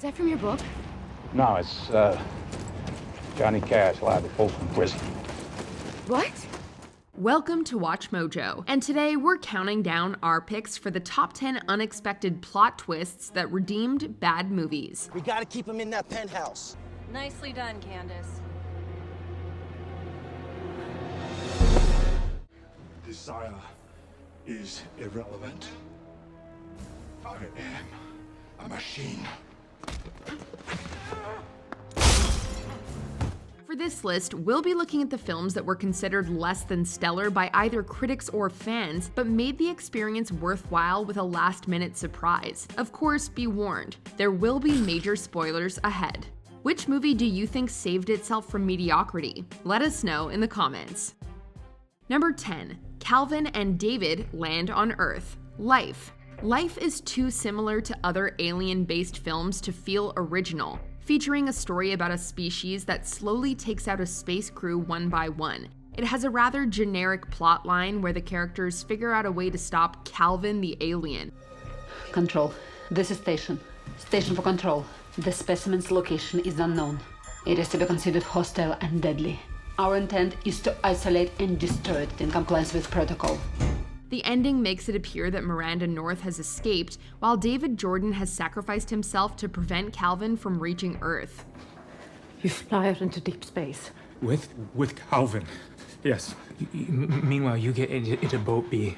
Is that from your book? No, it's Johnny Cash live at Folsom Prison. What? Welcome to Watch Mojo, and today we're counting down our picks for the top 10 unexpected plot twists that redeemed bad movies. We gotta keep him in that penthouse. Nicely done, Candace. Desire is irrelevant. I am a machine. For this list, we'll be looking at the films that were considered less than stellar by either critics or fans, but made the experience worthwhile with a last-minute surprise. Of course, be warned, there will be major spoilers ahead. Which movie do you think saved itself from mediocrity? Let us know in the comments. Number 10. Calvin and David land on Earth. Life. Life is too similar to other alien-based films to feel original, featuring a story about a species that slowly takes out a space crew one by one. It has a rather generic plotline where the characters figure out a way to stop Calvin the alien. Control. This is Station. Station for Control. The specimen's location is unknown. It is to be considered hostile and deadly. Our intent is to isolate and destroy it in compliance with protocol. The ending makes it appear that Miranda North has escaped, while David Jordan has sacrificed himself to prevent Calvin from reaching Earth. You fly out into deep space. With Calvin, yes. Meanwhile, you get into Boat B.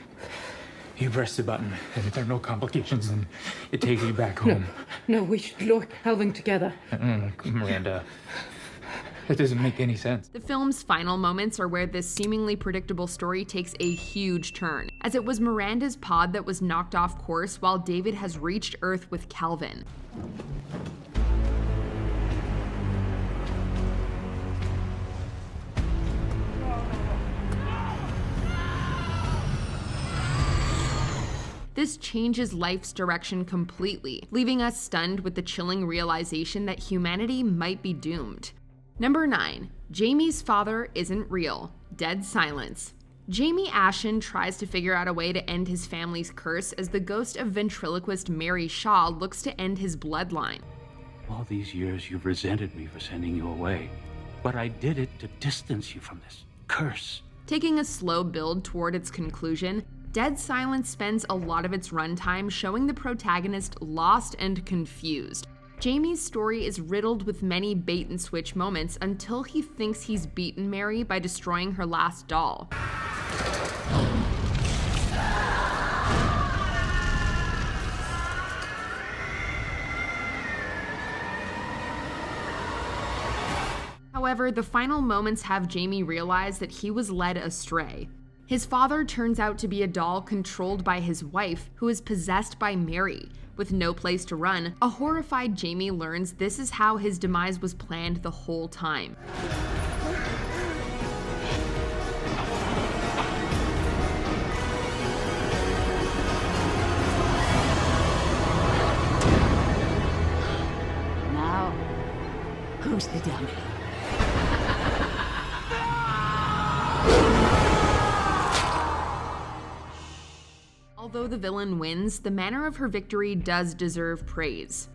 You press the button, and if there are no complications, then it takes you back home. No, we should lure Calvin together. Miranda, that doesn't make any sense. The film's final moments are where this seemingly predictable story takes a huge turn, as it was Miranda's pod that was knocked off course while David has reached Earth with Calvin. This changes life's direction completely, leaving us stunned with the chilling realization that humanity might be doomed. Number 9. Jamie's father isn't real. Dead silence. Jamie Ashen tries to figure out a way to end his family's curse as the ghost of ventriloquist Mary Shaw looks to end his bloodline. All these years you've resented me for sending you away, but I did it to distance you from this curse. Taking a slow build toward its conclusion, Dead Silence spends a lot of its runtime showing the protagonist lost and confused. Jamie's story is riddled with many bait-and-switch moments until he thinks he's beaten Mary by destroying her last doll. However, the final moments have Jamie realize that he was led astray. His father turns out to be a doll controlled by his wife, who is possessed by Mary. With no place to run, a horrified Jamie learns this is how his demise was planned the whole time. Now, who's the dummy? Although the villain wins, the manner of her victory does deserve praise.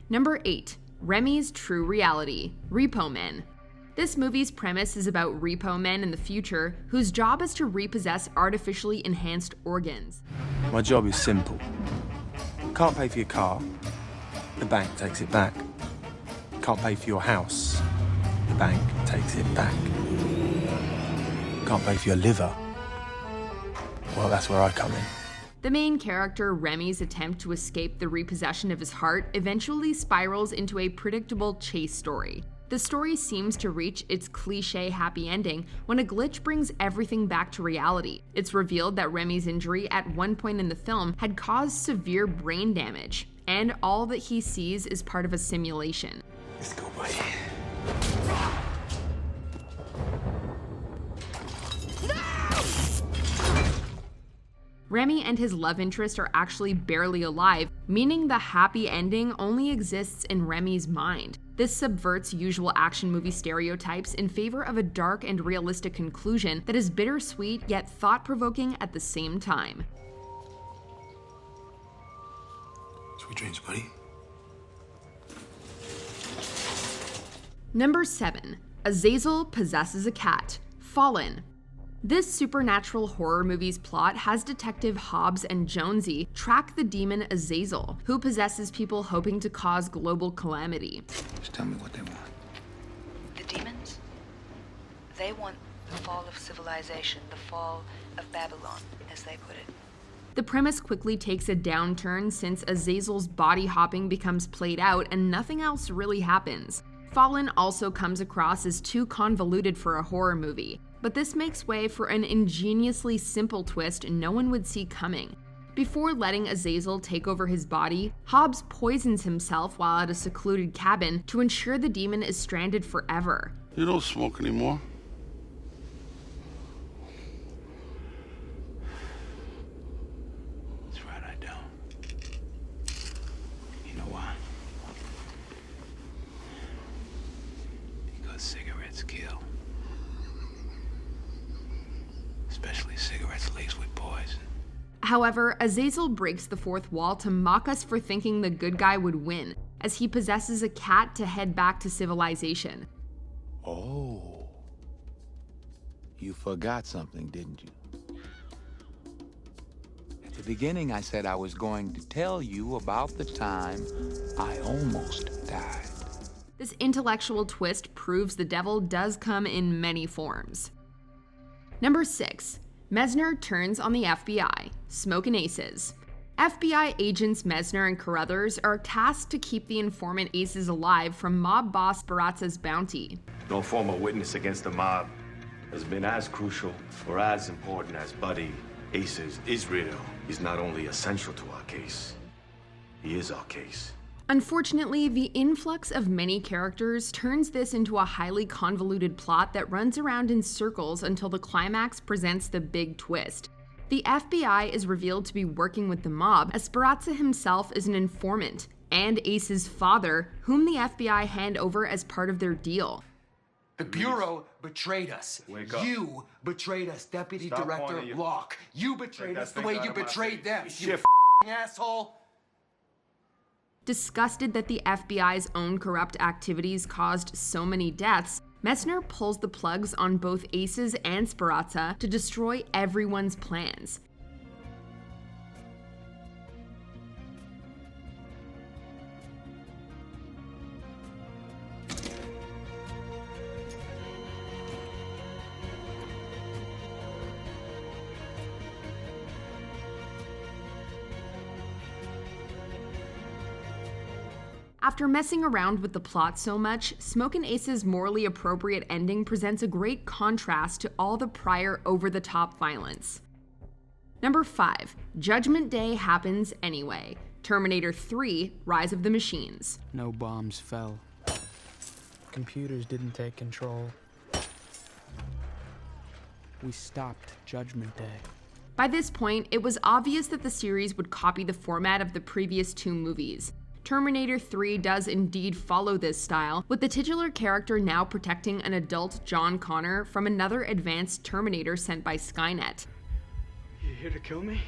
Number 8. Remy's True Reality. Repo Men. This movie's premise is about repo men in the future whose job is to repossess artificially enhanced organs. My job is simple. Can't pay for your car, the bank takes it back. Can't pay for your house, the bank takes it back. Can't pay for your liver, well, that's where I come in. The main character, Remy's attempt to escape the repossession of his heart eventually spirals into a predictable chase story. The story seems to reach its cliché happy ending when a glitch brings everything back to reality. It's revealed that Remy's injury at one point in the film had caused severe brain damage, and all that he sees is part of a simulation. Let's go, buddy. Remy and his love interest are actually barely alive, meaning the happy ending only exists in Remy's mind. This subverts usual action movie stereotypes in favor of a dark and realistic conclusion that is bittersweet yet thought-provoking at the same time. Sweet dreams, buddy. Number 7. Azazel possesses a cat. Fallen. This supernatural horror movie's plot has Detective Hobbs and Jonesy track the demon Azazel, who possesses people hoping to cause global calamity. Just tell me what they want. The demons? They want the fall of civilization, the fall of Babylon, as they put it. The premise quickly takes a downturn since Azazel's body hopping becomes played out and nothing else really happens. Fallen also comes across as too convoluted for a horror movie, but this makes way for an ingeniously simple twist no one would see coming. Before letting Azazel take over his body, Hobbs poisons himself while at a secluded cabin to ensure the demon is stranded forever. You don't smoke anymore. That's right, I don't. You know why? Because cigarettes kill. Especially cigarettes laced with poison. However, Azazel breaks the fourth wall to mock us for thinking the good guy would win, as he possesses a cat to head back to civilization. Oh. You forgot something, didn't you? At the beginning, I said I was going to tell you about the time I almost died. This intellectual twist proves the devil does come in many forms. Number 6. Messner turns on the FBI. Smokin' Aces. FBI agents Messner and Carruthers are tasked to keep the informant Aces alive from mob boss Barazza's bounty. No former witness against the mob has been as crucial or as important as Buddy. Aces Israel is not only essential to our case, he is our case. Unfortunately, the influx of many characters turns this into a highly convoluted plot that runs around in circles until the climax presents the big twist. The FBI is revealed to be working with the mob, as Barazza himself is an informant, and Ace's father, whom the FBI hand over as part of their deal. The Bureau betrayed us. Wake up. You betrayed us, Deputy Stop Director pointing your- Locke. You betrayed that us the thing way out you of my betrayed face. them. You You shit f***ing asshole. Disgusted that the FBI's own corrupt activities caused so many deaths, Messner pulls the plugs on both Aces and Barazza to destroy everyone's plans. After messing around with the plot so much, Smokin' Ace's morally appropriate ending presents a great contrast to all the prior over-the-top violence. Number 5. Judgment Day happens anyway. Terminator 3: Rise of the Machines. No bombs fell. Computers didn't take control. We stopped Judgment Day. By this point, it was obvious that the series would copy the format of the previous two movies. Terminator 3 does indeed follow this style, with the titular character now protecting an adult John Connor from another advanced Terminator sent by Skynet. You here to kill me?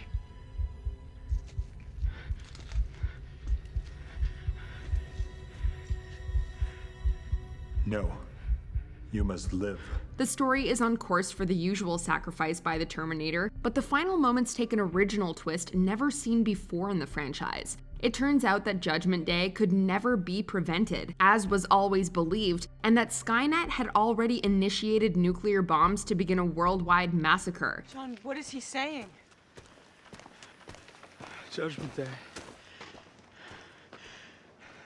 No. You must live. The story is on course for the usual sacrifice by the Terminator, but the final moments take an original twist never seen before in the franchise. It turns out that Judgment Day could never be prevented, as was always believed, and that Skynet had already initiated nuclear bombs to begin a worldwide massacre. John, what is he saying? Judgment Day.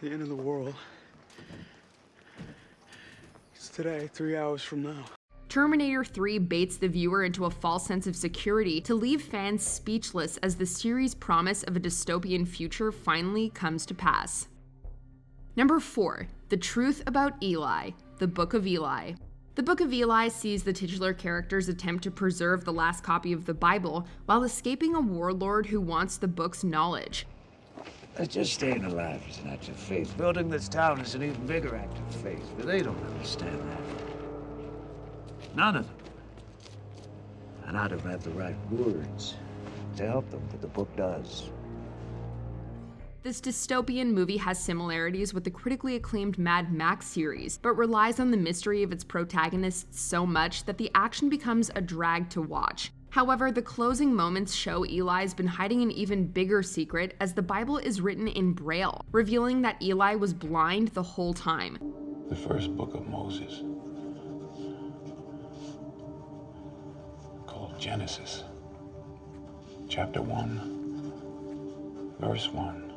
The end of the world. It's today, 3 hours from now. Terminator 3 baits the viewer into a false sense of security to leave fans speechless as the series' promise of a dystopian future finally comes to pass. Number 4. The Truth About Eli, The Book of Eli. The Book of Eli sees the titular character's attempt to preserve the last copy of the Bible while escaping a warlord who wants the book's knowledge. Just staying alive is an act of faith. Building this town is an even bigger act of faith, but they don't understand that. None of them. And I don't have the right words to help them, but the book does. This dystopian movie has similarities with the critically acclaimed Mad Max series, but relies on the mystery of its protagonists so much that the action becomes a drag to watch. However, the closing moments show Eli's been hiding an even bigger secret, as the Bible is written in Braille, revealing that Eli was blind the whole time. The first book of Moses, called Genesis, chapter 1, verse 1.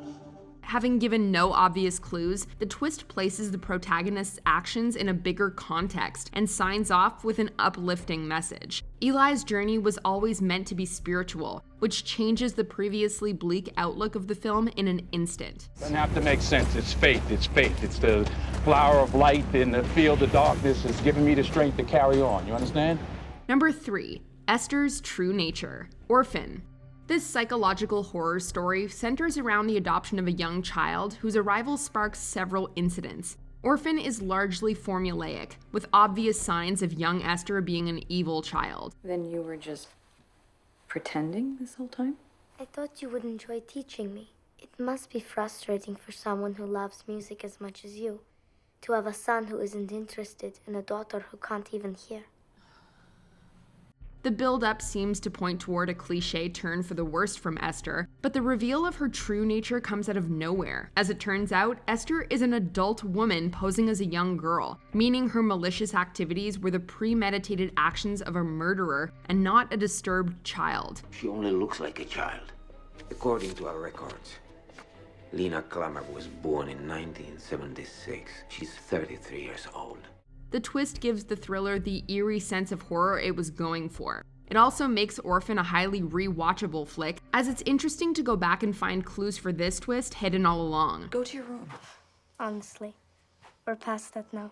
Having given no obvious clues, the twist places the protagonist's actions in a bigger context and signs off with an uplifting message. Eli's journey was always meant to be spiritual, which changes the previously bleak outlook of the film in an instant. Doesn't have to make sense. It's faith. It's faith. It's the flower of light in the field of darkness. It's giving me the strength to carry on. You understand? Number 3. Esther's true nature. Orphan. This psychological horror story centers around the adoption of a young child whose arrival sparks several incidents. Orphan is largely formulaic, with obvious signs of young Esther being an evil child. Then you were just pretending this whole time? I thought you would enjoy teaching me. It must be frustrating for someone who loves music as much as you, to have a son who isn't interested and a daughter who can't even hear. The build-up seems to point toward a cliché turn for the worst from Esther, but the reveal of her true nature comes out of nowhere. As it turns out, Esther is an adult woman posing as a young girl, meaning her malicious activities were the premeditated actions of a murderer and not a disturbed child. She only looks like a child, according to our records. Lena Klammer was born in 1976. She's 33 years old. The twist gives the thriller the eerie sense of horror it was going for. It also makes Orphan a highly rewatchable flick, as it's interesting to go back and find clues for this twist hidden all along. Go to your room. Honestly, we're past that now,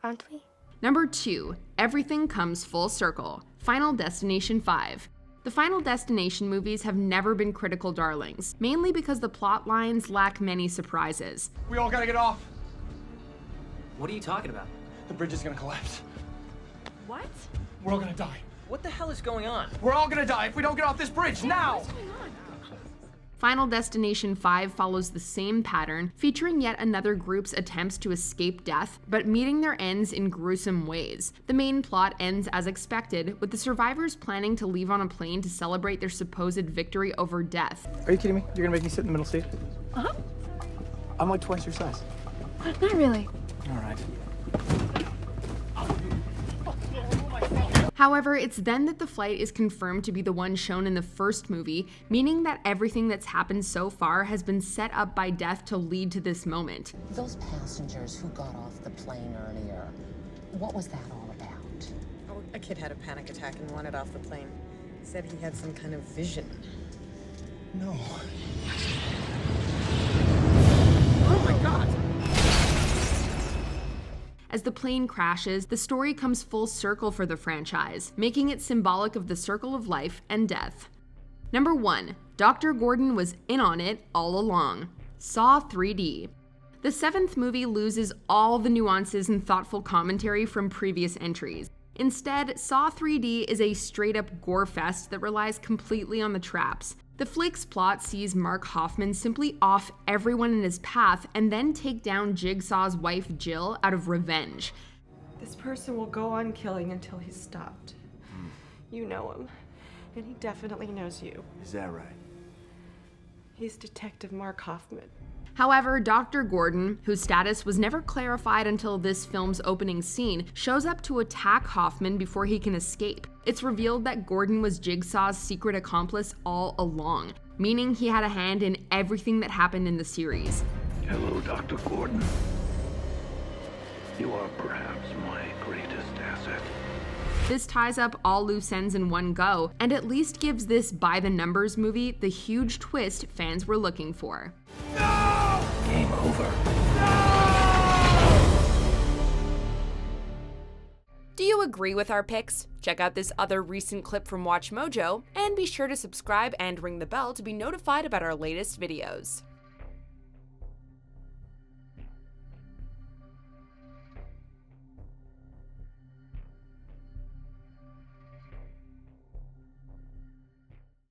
aren't we? Number 2. Everything Comes Full Circle. Final Destination 5. The Final Destination movies have never been critical darlings, mainly because the plot lines lack many surprises. We all gotta get off. What are you talking about? The bridge is gonna collapse. What? We're all gonna die. What the hell is going on? We're all gonna die if we don't get off this bridge now! Final Destination 5 follows the same pattern, featuring yet another group's attempts to escape death, but meeting their ends in gruesome ways. The main plot ends as expected, with the survivors planning to leave on a plane to celebrate their supposed victory over death. Are you kidding me? You're gonna make me sit in the middle seat? Uh-huh. I'm like twice your size. Not really. All right. However, it's then that the flight is confirmed to be the one shown in the first movie, meaning that everything that's happened so far has been set up by death to lead to this moment. Those passengers who got off the plane earlier, what was that all about? Oh, a kid had a panic attack and wanted off the plane. Said he had some kind of vision. No. Oh my God! As the plane crashes, the story comes full circle for the franchise, making it symbolic of the circle of life and death. Number 1. Dr. Gordon was in on it all along. Saw 3D. The 7th movie loses all the nuances and thoughtful commentary from previous entries. Instead, Saw 3D is a straight-up gore fest that relies completely on the traps. The flick's plot sees Mark Hoffman simply off everyone in his path and then take down Jigsaw's wife Jill out of revenge. This person will go on killing until he's stopped. You know him, and he definitely knows you. Is that right? He's Detective Mark Hoffman. However, Dr. Gordon, whose status was never clarified until this film's opening scene, shows up to attack Hoffman before he can escape. It's revealed that Gordon was Jigsaw's secret accomplice all along, meaning he had a hand in everything that happened in the series. Hello, Dr. Gordon. You are perhaps my greatest asset. This ties up all loose ends in one go, and at least gives this by-the-numbers movie the huge twist fans were looking for. Game over. Do you agree with our picks? Check out this other recent clip from WatchMojo, and be sure to subscribe and ring the bell to be notified about our latest videos.